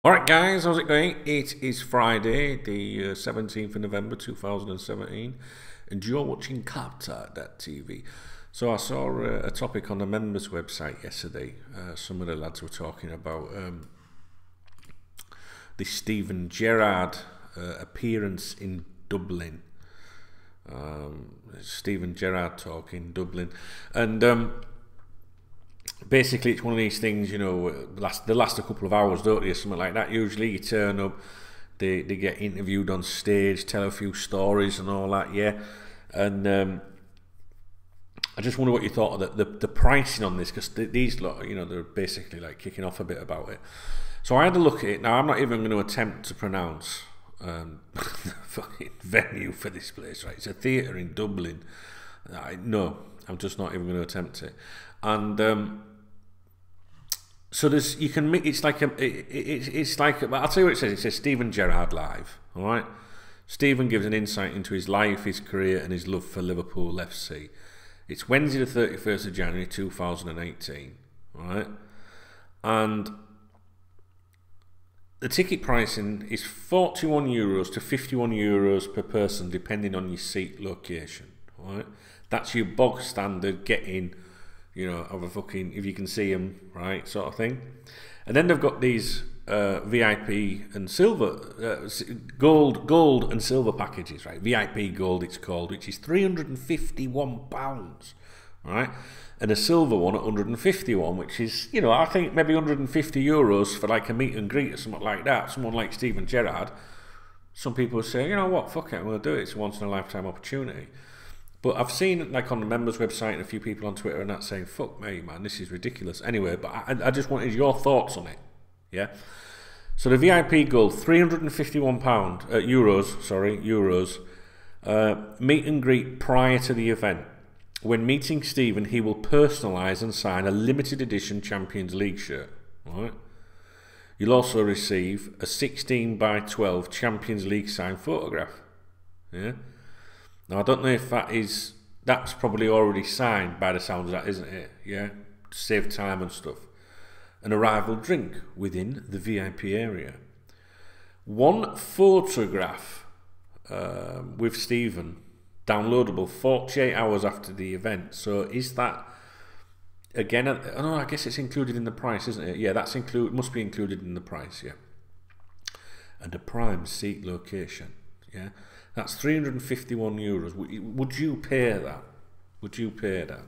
Alright guys, how's it going? It is Friday, the 17th of November 2017, and you're watching KopTalk.tv. So I saw a topic on the members website yesterday. Some of the lads were talking about the Steven Gerrard appearance in Dublin. Steven Gerrard talk in Dublin, and basically it's one of these things, you know, they last a couple of hours, don't they, or something like that. Usually you turn up, they get interviewed on stage, tell a few stories and all that, yeah. And I just wonder what you thought of the pricing on this, because these lot, you know, they're basically like kicking off a bit about it. So I had a look at it. Now I'm not even going to attempt to pronounce the fucking venue for this place, right? It's a theatre in Dublin. No, I'm just not even going to attempt it. And so there's, you can make, it's like I'll tell you what it says. It says Steven Gerrard live. All right, Steven gives an insight into his life, his career, and his love for Liverpool FC. It's Wednesday the 31st of January 2018. All right, and the ticket pricing is €41 to €51 per person, depending on your seat location. All right, that's your bog standard get-in, you know, of a fucking, if you can see them, right, sort of thing. And then they've got these VIP and silver, gold and silver packages, right? VIP gold it's called, which is £351, right? And a silver one at 151, which is, you know, I think maybe €150 for like a meet and greet or something like that. Someone like Steven Gerrard. Some people say, you know what, fuck it, I'm going to do it. It's a once in a lifetime opportunity. But I've seen, like, on the members website and a few people on Twitter and that saying, fuck me, man, this is ridiculous. Anyway, but I just wanted your thoughts on it, yeah? So the VIP gold, €351, meet and greet prior to the event. When meeting Steven, he will personalise and sign a limited edition Champions League shirt, right? You'll also receive a 16 by 12 Champions League signed photograph, yeah? Now, I don't know if that's probably already signed by the sounds of that, isn't it? Yeah, to save time and stuff. An arrival drink within the VIP area. One photograph with Steven, downloadable 48 hours after the event. So is that, again, I guess it's included in the price, isn't it? Yeah, must be included in the price, yeah. And a prime seat location, yeah. That's €351. Would you pay that? Would you pay that?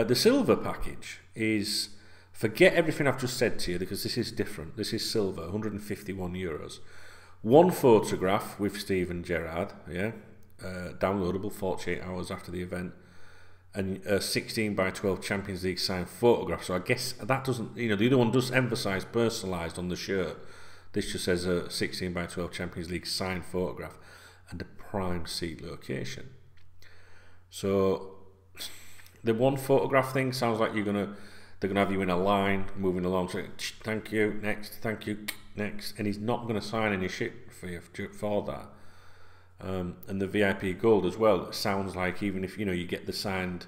The silver package is, forget everything I've just said to you, because this is different. This is silver, €151. One photograph with Steven Gerrard, yeah, downloadable 48 hours after the event, and a 16 by 12 Champions League signed photograph. So I guess that doesn't, you know, the other one does emphasise personalised on the shirt. This just says a 16 by 12 Champions League signed photograph and a prime seat location. So the one photograph thing sounds like they're gonna have you in a line moving along, so thank you, next, thank you, next, and he's not gonna sign any shit for you for that. And the VIP gold as well, it sounds like even if, you know, you get the signed,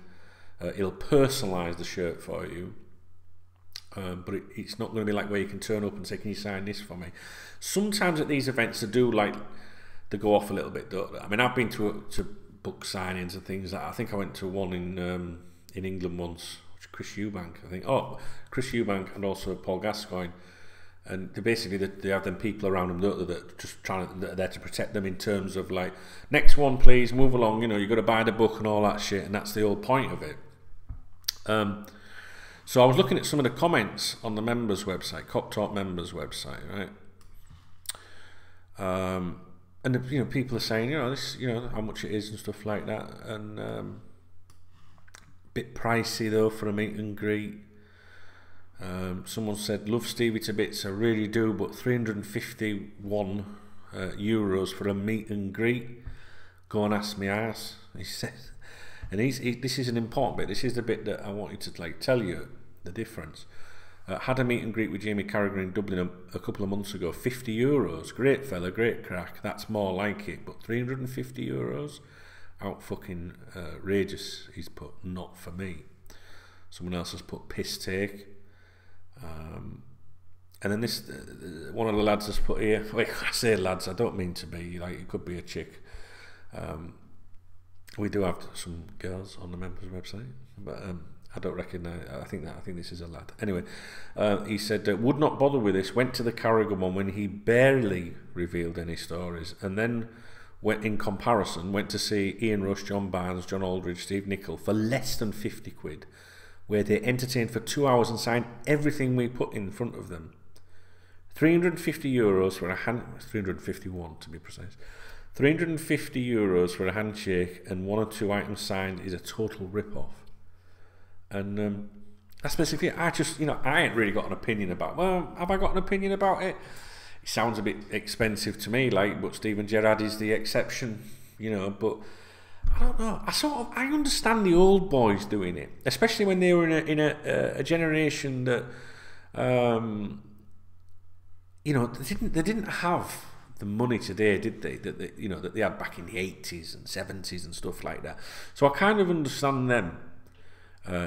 it'll personalise the shirt for you, but it's not going to be like where you can turn up and say, can you sign this for me? Sometimes at these events they do, like, they go off a little bit, don't they? I mean, I've been to book signings and things like that. I think I went to one in England once, Chris Eubank, I think. Oh, Chris Eubank and also Paul Gascoigne. And they have them people around them, don't they, that just that are there to protect them in terms of, like, next one please, move along, you know, you've got to buy the book and all that shit, and that's the whole point of it. So I was looking at some of the comments on the members website, KopTalk members website, right? And you know, people are saying, you know, this, you know, how much it is and stuff like that, and bit pricey though for a meet and greet. Someone said, love Stevie to bits, I really do, but €351 for a meet and greet, go and ask me ass, he said. And this is an important bit. This is the bit that I wanted to, like, tell you the difference. Had a meet and greet with Jamie Carragher in Dublin a couple of months ago. €50, great fella, great crack. That's more like it. But €350, out fucking outrageous. He's put, not for me. Someone else has put piss take. And then this, one of the lads has put here, like, I say lads, I don't mean to be, like, it could be a chick. We do have some girls on the members website, but I don't recognise. I think this is a lad. Anyway, he said would not bother with this. Went to the Carragher one when he barely revealed any stories, and then went in comparison. Went to see Ian Rush, John Barnes, John Aldridge, Steve Nicol for less than 50 quid, where they entertained for 2 hours and signed everything we put in front of them. €350 for a 351 to be precise. €350 for a handshake and 1 or 2 items signed is a total rip-off. And that's basically it. I ain't really got an opinion about. Well, have I got an opinion about it? It sounds a bit expensive to me, like, but Steven Gerrard is the exception, But I don't know. I understand the old boys doing it, especially when they were in a generation that, they didn't have the money today, did they? That they had back in the 80s and 70s and stuff like that. So I kind of understand them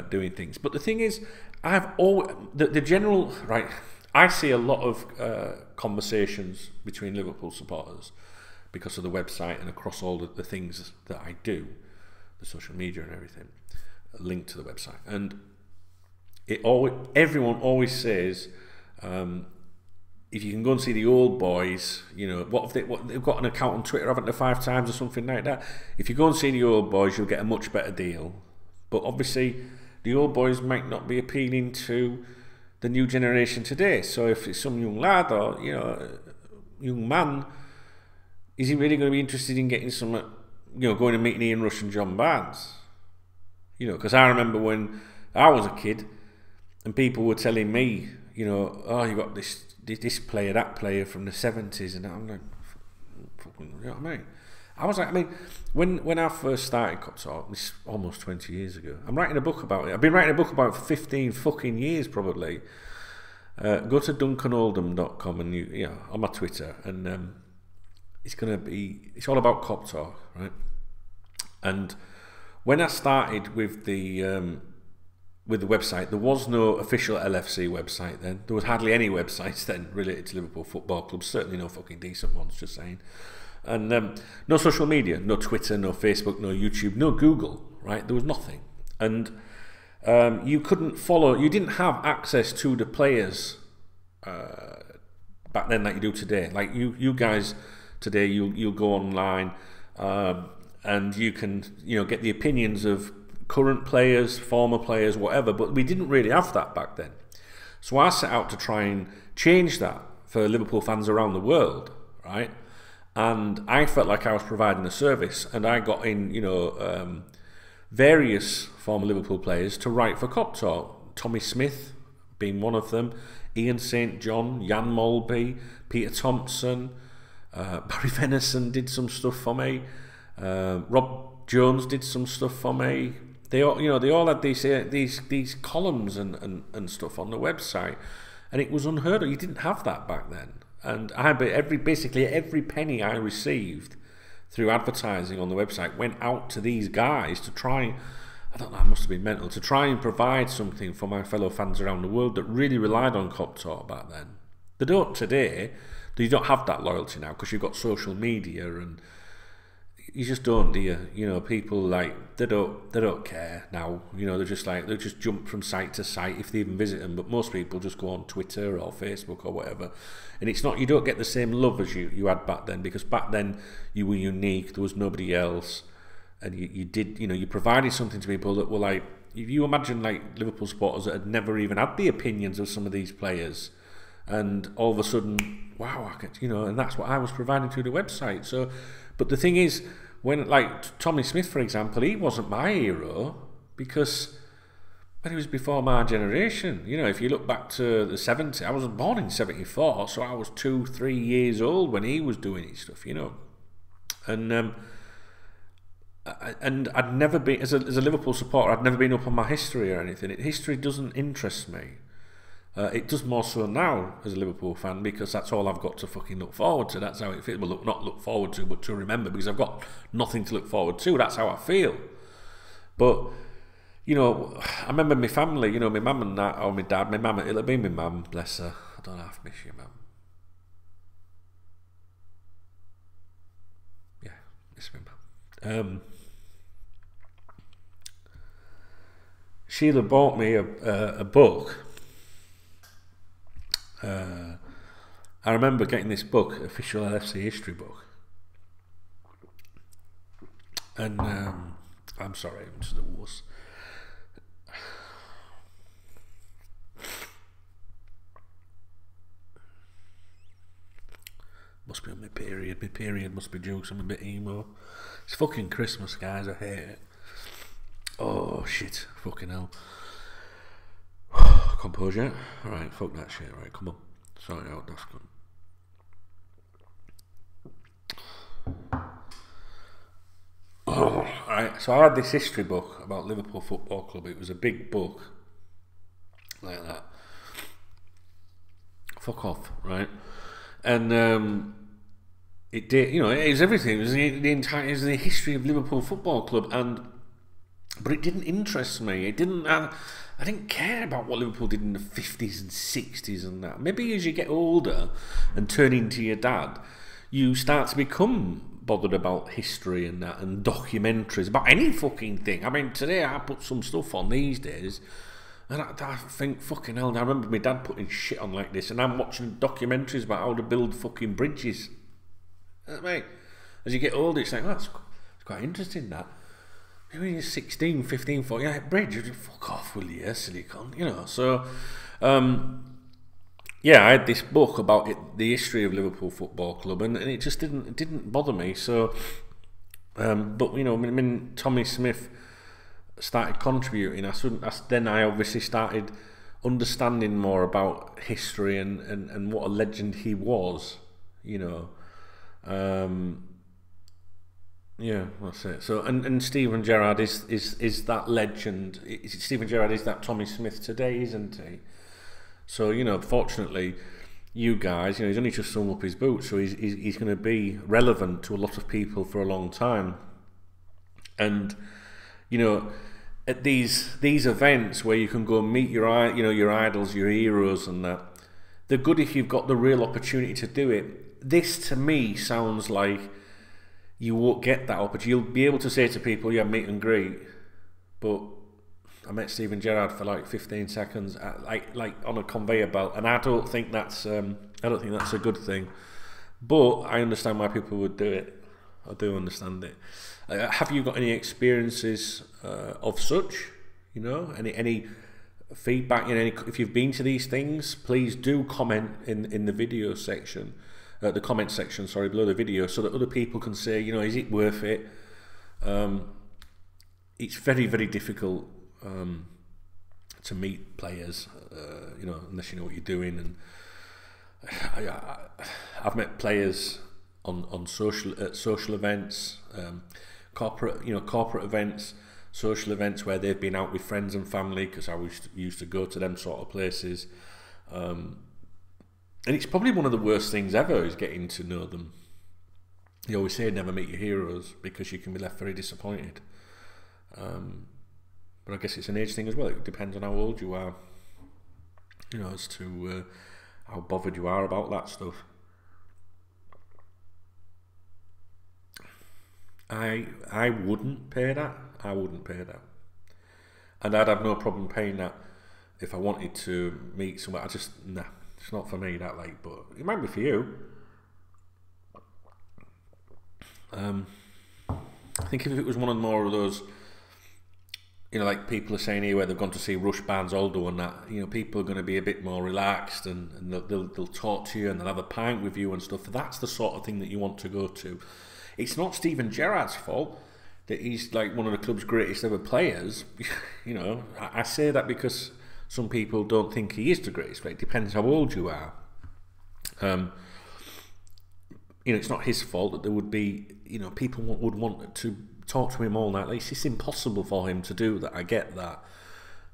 doing things. But the thing is, I've always the general right. I see a lot of conversations between Liverpool supporters because of the website and across all the things that I do, the social media and everything, linked to the website. And everyone always says. If you can go and see the old boys, they've got an account on Twitter, haven't they, 5 times or something like that. If you go and see the old boys, you'll get a much better deal. But obviously, the old boys might not be appealing to the new generation today. So if it's some young lad or young man, is he really going to be interested in getting some, going and meeting Ian Rush and John Barnes? Because I remember when I was a kid, and people were telling me, oh, you got this player, that player from the 70s, and I'm like, fucking, you know what I mean? When I first started KopTalk, this is almost 20 years ago, I'm writing a book about it. I've been writing a book about it for 15 fucking years, probably. Go to duncanoldham.com and on my Twitter, and it's all about KopTalk, right? And when I started with the website, there was no official LFC website then. There was hardly any websites then related to Liverpool Football Club. Certainly no fucking decent ones, just saying. And no social media, no Twitter, no Facebook, no YouTube, no Google, right? There was nothing. And you couldn't follow, you didn't have access to the players back then like you do today. Like you guys today, you'll go online and you can get the opinions of current players, former players, whatever, but we didn't really have that back then. So I set out to try and change that for Liverpool fans around the world, right? And I felt like I was providing a service, and I got in, various former Liverpool players to write for KopTalk. Tommy Smith being one of them, Ian St. John, Jan Molby, Peter Thompson, Barry Venison did some stuff for me, Rob Jones did some stuff for me. They all had these columns and stuff on the website, and it was unheard of. You didn't have that back then. And basically every penny I received through advertising on the website went out to these guys to try. I don't know, I must have been mental, to try and provide something for my fellow fans around the world that really relied on KopTalk back then. They don't today. You don't have that loyalty now because you've got social media and. You just don't, do you? People they don't care now. They're just jump from site to site if they even visit them. But most people just go on Twitter or Facebook or whatever, and you don't get the same love as you had back then, because back then you were unique. There was nobody else, and you provided something to people that were like. If you imagine Liverpool supporters that had never even had the opinions of some of these players, and all of a sudden, wow, and that's what I was providing through the website. So. But the thing is, when Tommy Smith, for example, he wasn't my hero because he was before my generation. If you look back to the 70s, I was born in 74, so I was 2-3 years old when he was doing his stuff, And I'd never been, as a Liverpool supporter, I'd never been up on my history or anything. History doesn't interest me. It does more so now as a Liverpool fan, because that's all I've got to fucking look forward to. That's how it feels. Well, not look forward to, but to remember, because I've got nothing to look forward to. That's how I feel. But, I remember my family, my mum and that, or my dad, my mum, it'll have been my mum, bless her. I don't half miss you, man. Yeah, miss me, man. Sheila bought me a book. I remember getting this book, official LFC history book, and I'm sorry, I'm just a wuss. Must be on my period. My period must be due, so I'm a bit emo. It's fucking Christmas, guys. I hate it. Oh shit, fucking hell. Composure. Alright, fuck that shit. Right, come on. Sort it out, that's good. Oh, right, so I had this history book about Liverpool Football Club. It was a big book like that. Fuck off, right? And it did, you know, it was everything. It was it was the history of Liverpool Football Club, but it didn't interest me. It didn't. I didn't care about what Liverpool did in the 50s and 60s and that. Maybe as you get older and turn into your dad, you start to become bothered about history and that, and documentaries about any fucking thing. I mean, today I put some stuff on these days, and I think, fucking hell, I remember my dad putting shit on like this, and I'm watching documentaries about how to build fucking bridges. Mate, as you get older, it's like, oh, it's quite interesting, that. When you're 16, 15, 14, yeah, bridge, you fuck off, will you, silly cunt, you know. So, yeah, I had this book about the history of Liverpool Football Club, and it just didn't bother me. So, but you know, when Tommy Smith started contributing, then I obviously started understanding more about history and what a legend he was, you know. Yeah, that's it. So, and Steven Gerrard is that legend. Steven Gerrard is that Tommy Smith today, isn't he? So, you know, fortunately, you guys, you know, he's only just sewn up his boots, so he's going to be relevant to a lot of people for a long time. And, you know, at these events where you can go and meet your idols, your heroes, and that, they're good if you've got the real opportunity to do it. This to me sounds like you won't get that opportunity. You'll be able to say to people, yeah, meet and greet, but I met Steven Gerrard for like 15 seconds, like on a conveyor belt, and I don't think that's a good thing. But I understand why people would do it. I do understand it. Have you got any experiences of such? You know, any feedback? You know, if you've been to these things, please do comment in the video section. The comment section, sorry, below the video, so that other people can say, you know, is it worth it? It's very, very difficult to meet players, you know, unless you know what you're doing. And I've met players on social events, corporate events, social events where they've been out with friends and family, because I used to go to them sort of places. And it's probably one of the worst things ever, is getting to know them. You always say never meet your heroes, because you can be left very disappointed. But I guess it's an age thing as well. It depends on how old you are, you know, as to how bothered you are about that stuff. I wouldn't pay that. I wouldn't pay that. And I'd have no problem paying that if I wanted to meet someone. Nah. It's not for me, that, like, but it might be for you. I think if it was one of more of those, you know, like people are saying here, where they've gone to see Rush Barnes Aldo and that, you know, people are going to be a bit more relaxed, and they'll talk to you, and they'll have a pint with you and stuff. That's the sort of thing that you want to go to. It's not Steven Gerrard's fault that he's like one of the club's greatest ever players. You know, I say that because some people don't think he is the greatest, but it depends how old you are. You know, it's not his fault that there would be, you know, people would want to talk to him all night. It's just impossible for him to do that. I get that.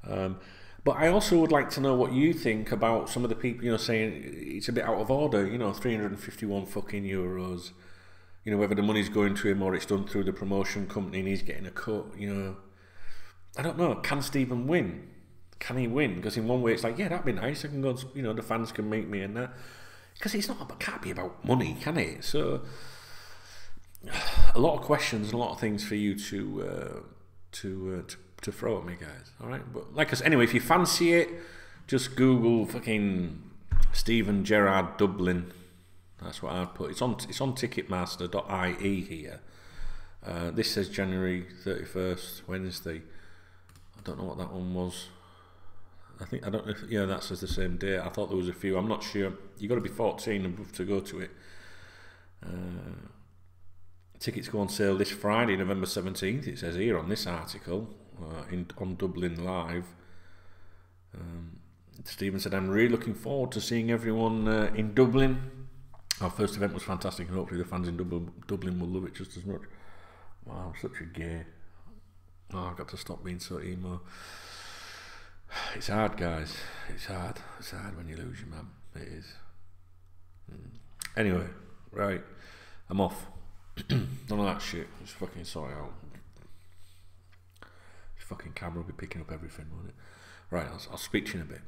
But I also would like to know what you think about some of the people, you know, saying it's a bit out of order, you know, 351 fucking euros. You know, whether the money's going to him or it's done through the promotion company and he's getting a cut, you know. I don't know. Can Steven win can he win? Because in one way it's like, yeah, that'd be nice. I can go, you know, the fans can meet me and that. Because it's not, it can't be about money, can it? So a lot of questions, a lot of things for you to throw at me, guys. All right, but like I said, anyway, if you fancy it, just Google fucking Steven Gerrard Dublin. That's what I'd put. It's on Ticketmaster.ie here. This says January 31st, Wednesday. I don't know what that one was. I don't know if, yeah, that says the same date. I thought there was a few. I'm not sure. You got to be 14 and above to go to it. Tickets go on sale this Friday, November 17th. It says here on this article on Dublin Live. Stephen said, "I'm really looking forward to seeing everyone in Dublin. Our first event was fantastic, and hopefully the fans in Dublin will love it just as much." Wow, I'm such a gay. Oh, I've got to stop being so emo. It's hard, guys. It's hard. It's hard when you lose your man. It is. Anyway, right. I'm off. None of that shit. Just fucking sort it out. This fucking camera will be picking up everything, won't it? Right, I'll speak to you in a bit.